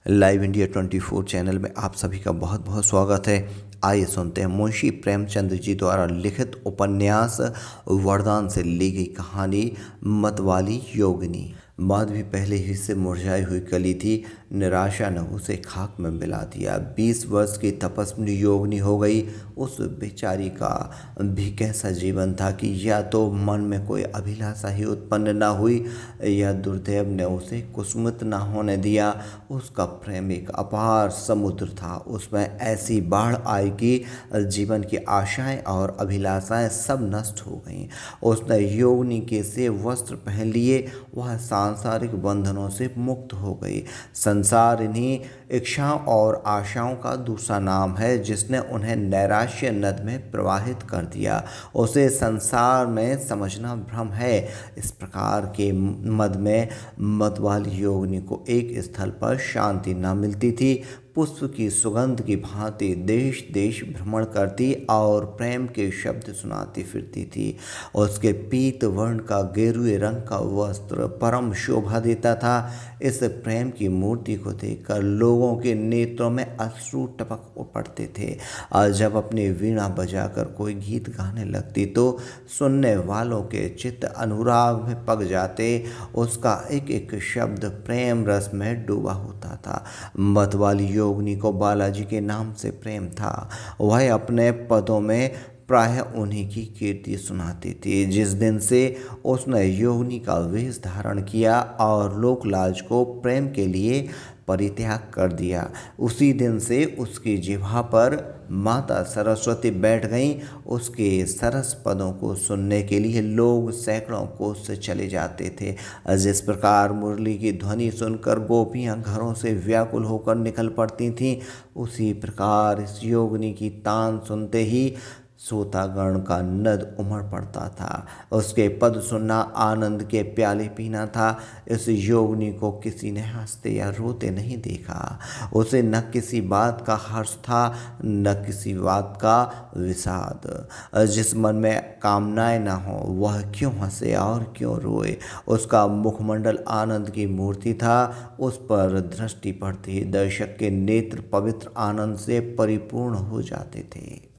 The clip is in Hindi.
लाइव इंडिया 24 चैनल में आप सभी का बहुत बहुत स्वागत है। आइए सुनते हैं मुंशी प्रेमचंद जी द्वारा लिखित उपन्यास वरदान से ली गई कहानी मतवाली योगिनी। माधवी पहले ही से मुरझाई हुई कली थी। निराशा ने उसे खाक में मिला दिया। 20 वर्ष की तपस्वी योगिनी हो गई। उस बेचारी का भी कैसा जीवन था कि या तो मन में कोई अभिलाषा ही उत्पन्न न हुई या दुर्दैव ने उसे कुसुमित न होने दिया। उसका प्रेम एक अपार समुद्र था। उसमें ऐसी बाढ़ आई कि जीवन की आशाएं और अभिलाषाएं सब नष्ट हो गईं। उसने योगिनी के से वस्त्र पहन लिए। वह सांसारिक बंधनों से मुक्त हो गई। संसार इन्हीं इच्छाओं और आशाओं का दूसरा नाम है जिसने उन्हें नैराश्य नद में प्रवाहित कर दिया। उसे संसार में समझना भ्रम है। इस प्रकार के मद में मतवाली योगिनी को एक स्थल पर शांति न मिलती थी। पुष्प की सुगंध की भांति देश देश भ्रमण करती और प्रेम के शब्द सुनाती फिरती थी। उसके पीत वर्ण का गेरुए रंग का वस्त्र परम शोभा देता था। इस प्रेम की मूर्ति को देखकर लोगों के नेत्रों में अश्रु टपक पड़ते थे। और जब अपनी वीणा बजाकर कोई गीत गाने लगती तो सुनने वालों के चित्त अनुराग में पक जाते। उसका एक एक शब्द प्रेम रस में डूबा होता था। मतवाली योगिनी को बालाजी के नाम से प्रेम था। वह अपने पदों में प्रायः उन्हीं की कीर्ति सुनाती थी। जिस दिन से उसने योगिनी का वेश धारण किया और लोकलाज को प्रेम के लिए परित्याग कर दिया, उसी दिन से उसकी जिह्वा पर माता सरस्वती बैठ गईं। उसके सरस पदों को सुनने के लिए लोग सैकड़ों कोस से चले जाते थे। जिस प्रकार मुरली की ध्वनि सुनकर गोपियां घरों से व्याकुल होकर निकल पड़ती थीं, उसी प्रकार इस योगिनी की तान सुनते ही श्रोतागण का नद उमड़ पड़ता था। उसके पद सुनना आनंद के प्याले पीना था। इस योगिनी को किसी ने हंसते या रोते नहीं देखा। उसे न किसी बात का हर्ष था न किसी बात का विषाद। जिस मन में कामनाएं न हो वह क्यों हंसे और क्यों रोए। उसका मुखमंडल आनंद की मूर्ति था। उस पर दृष्टि पड़ते ही दर्शक के नेत्र पवित्र आनंद से परिपूर्ण हो जाते थे।